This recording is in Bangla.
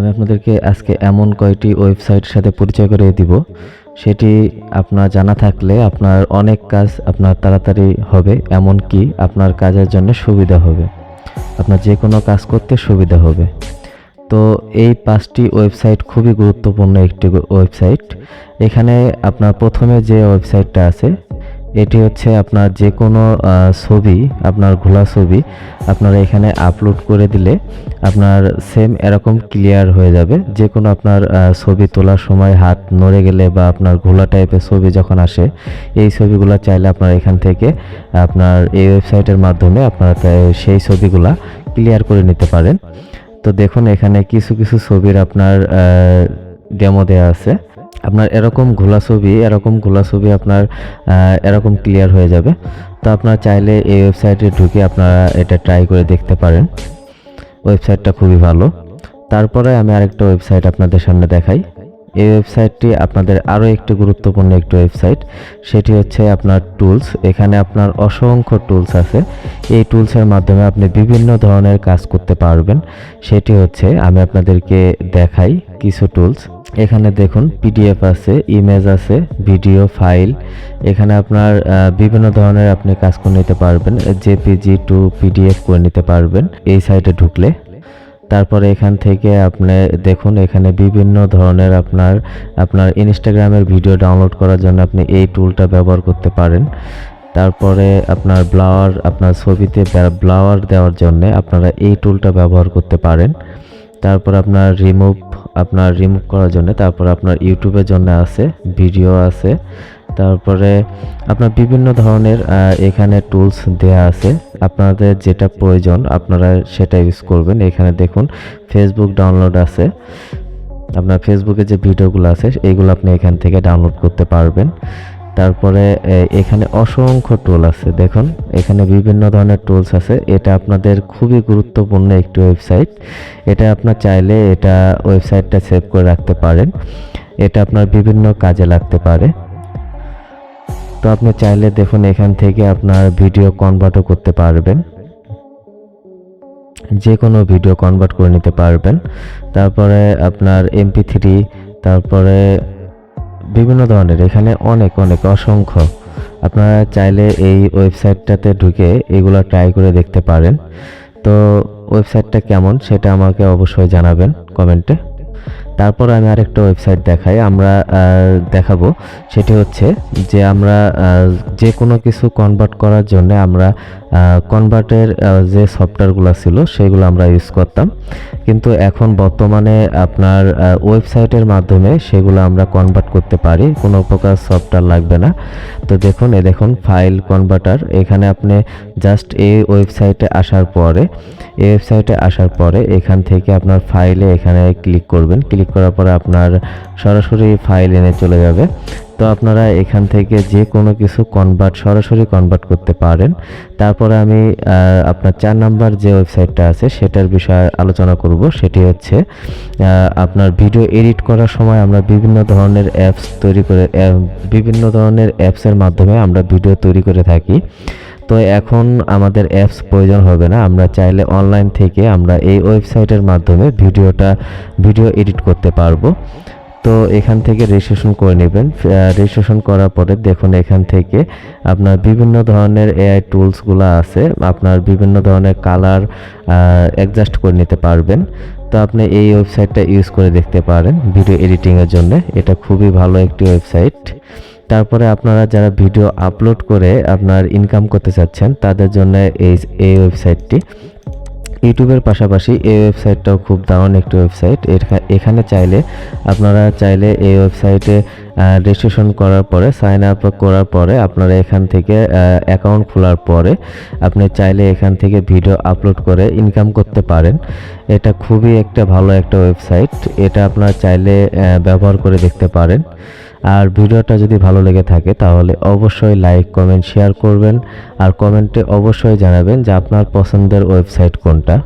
আমি আপনাদেরকে আজকে এমন কয়টি ওয়েবসাইটের সাথে পরিচয় করিয়ে দিব, সেটি আপনার জানা থাকলে আপনার অনেক কাজ আপনার তাড়াতাড়ি হবে, এমনকি আপনার কাজের জন্য সুবিধা হবে, আপনার যে কোনো কাজ করতে সুবিধা হবে। তো এই 5টি ওয়েবসাইট খুবই গুরুত্বপূর্ণ একটি ওয়েবসাইট। এখানে আপনার প্রথমে যে ওয়েবসাইটটা আছে এটি হচ্ছে আপনার যে কোনো ছবি, আপনার ঘোলা ছবি আপনারা এখানে আপলোড করে দিলে আপনার সেম এরকম ক্লিয়ার হয়ে যাবে। যে কোনো আপনার ছবি তোলার সময় হাত নড়ে গেলে বা আপনার ঘোলা টাইপের ছবি যখন আসে, এই ছবিগুলো চাইলে আপনার এখান থেকে আপনার এই ওয়েবসাইটের মাধ্যমে আপনারা সেই ছবিগুলা ক্লিয়ার করে নিতে পারেন। তো দেখুন এখানে কিছু কিছু ছবির আপনার ডেমো দেওয়া আছে। আপনার এরকম ঘোলা ছবি আপনার এরকম ক্লিয়ার হয়ে যাবে। তো আপনারা চাইলে এই ওয়েবসাইটে ঢুকে আপনারা এটা ট্রাই করে দেখতে পারেন। ওয়েবসাইটটা খুবই ভালো। তারপরে আমি আরেকটা ওয়েবসাইট আপনাদের সামনে দেখাই। এই ওয়েবসাইটটি আপনাদের আরও একটি গুরুত্বপূর্ণ একটি ওয়েবসাইট, সেটি হচ্ছে আপনার টুলস। এখানে আপনার অসংখ্য টুলস আছে। এই টুলসের মাধ্যমে আপনি বিভিন্ন ধরনের কাজ করতে পারবেন। সেটি হচ্ছে আমি আপনাদেরকে দেখাই কিছু টুলস। এখানে দেখুন পিডিএফ আছে, ইমেজ আছে, ভিডিও ফাইল। এখানে আপনার বিভিন্ন ধরনের আপনি কাজ করে নিতে পারবেন, জেপিজি টু পিডিএফ করে নিতে পারবেন এই সাইটে ঢুকলে। তারপরে এখান থেকে আপনি দেখুন এখানে বিভিন্ন ধরনের আপনার ইনস্টাগ্রামের ভিডিও ডাউনলোড করার জন্য আপনি এই টুলটা ব্যবহার করতে পারেন। তারপরে আপনার ব্লাওয়ার, আপনার ছবিতে ব্লাওয়ার দেওয়ার জন্য আপনারা এই টুলটা ব্যবহার করতে পারেন। তারপর আপনার রিমুভ করার জন্য, তারপর আপনার ইউটিউবের জন্য আছে, ভিডিও আছে। তারপরে আপনার বিভিন্ন ধরনের এখানে টুলস দেয়া আছে। আপনাদের যেটা প্রয়োজন আপনারা সেটা ইউজ করবেন। এখানে দেখুন ফেসবুক ডাউনলোড আছে, আপনার ফেসবুকে যে ভিডিওগুলো আছে এইগুলো আপনি এখান থেকে ডাউনলোড করতে পারবেন। তারপরে এখানে অসংখ্য টুল আছে, দেখুন এখানে বিভিন্ন ধরনের টুলস আছে। এটা আপনাদের খুবই গুরুত্বপূর্ণ একটি ওয়েবসাইট। এটা আপনার চাইলে এটা ওয়েবসাইটটা সেভ করে রাখতে পারেন, এটা আপনার বিভিন্ন কাজে লাগতে পারে। তো আপনি চাইলে দেখুন এখান থেকে আপনার ভিডিও কনভার্টও করতে পারবেন, যে কোনো ভিডিও কনভার্ট করে নিতে পারবেন। তারপরে আপনার MP3, তারপরে বিভিন্ন ধরনের এখানে অনেক অসংখ্য। আপনারা চাইলে এই ওয়েবসাইটটাতে ঢুকে এগুলো ট্রাই করে দেখতে পারেন। তো ওয়েবসাইটটা কেমন সেটা আমাকে অবশ্যই জানাবেন কমেন্টে। তারপর আমি আরেকটা ওয়েবসাইট দেখাবো। সেটি হচ্ছে যে আমরা যে কোনো কিছু কনভার্ট করার জন্য আমরা কনভার্টের যে সফটওয়্যারগুলো ছিল সেগুলো আমরা ইউজ করতাম, কিন্তু এখন বর্তমানে আপনার ওয়েবসাইটের মাধ্যমে সেগুলো আমরা কনভার্ট করতে পারি, কোনো প্রকার সফটওয়্যার লাগবে না। তো দেখুন ফাইল কনভার্টার। এখানে আপনি জাস্ট এই ওয়েবসাইটে আসার পরে এখান থেকে আপনার ফাইলে এখানে ক্লিক করবেন। ক্লিক করার পরে আপনার সরাসরি ফাইল এনে চলে যাবে। তো আপনারা এখান থেকে যে কোনো কিছু সরাসরি কনভার্ট করতে পারেন। তারপরে আমি আপনার 4 নাম্বার যে ওয়েবসাইটটা আছে সেটার বিষয়ে আলোচনা করব। সেটি হচ্ছে আপনার ভিডিও এডিট করার সময় আমরা বিভিন্ন ধরনের অ্যাপসের মাধ্যমে আমরা ভিডিও তৈরি করে থাকি। তো এখন আমাদের অ্যাপস প্রয়োজন হবে না, আমরা চাইলে অনলাইন থেকে আমরা এই ওয়েবসাইটের মাধ্যমে ভিডিও এডিট করতে পারবো। তো এখান থেকে রেজিস্ট্রেশন করে নেবেন। রেজিস্ট্রেশন করার পরে দেখুন এখান থেকে আপনার বিভিন্ন ধরনের AI টুলসগুলো আছে, আপনার বিভিন্ন ধরনের কালার অ্যাডজাস্ট করে নিতে পারবেন। তো আপনি এই ওয়েবসাইটটা ইউজ করে দেখতে পারেন ভিডিও এডিটিংয়ের জন্য, এটা খুবই ভালো একটি ওয়েবসাইট। তারপরে আপনারা যারা ভিডিও আপলোড করে আপনার ইনকাম করতে চাচ্ছেন তাদের জন্য এই ওয়েবসাইটটি। ইউটিউবের পাশাপাশি এই ওয়েবসাইটটাও খুব দারুণ একটি ওয়েবসাইট। এখানে আপনারা চাইলে এই ওয়েবসাইটে রেজিস্ট্রেশন করার পরে, সাইন আপ করার পরে আপনারা এখান থেকে অ্যাকাউন্ট খোলার পরে আপনি চাইলে এখান থেকে ভিডিও আপলোড করে ইনকাম করতে পারেন। এটা খুবই একটা ভালো একটা ওয়েবসাইট, এটা আপনারা চাইলে ব্যবহার করে দেখতে পারেন। আর ভিডিওটা যদি ভালো লেগে থাকে তাহলে অবশ্যই লাইক, কমেন্ট, শেয়ার করবেন। আর কমেন্টে অবশ্যই জানাবেন যে আপনার পছন্দের ওয়েবসাইট কোনটা।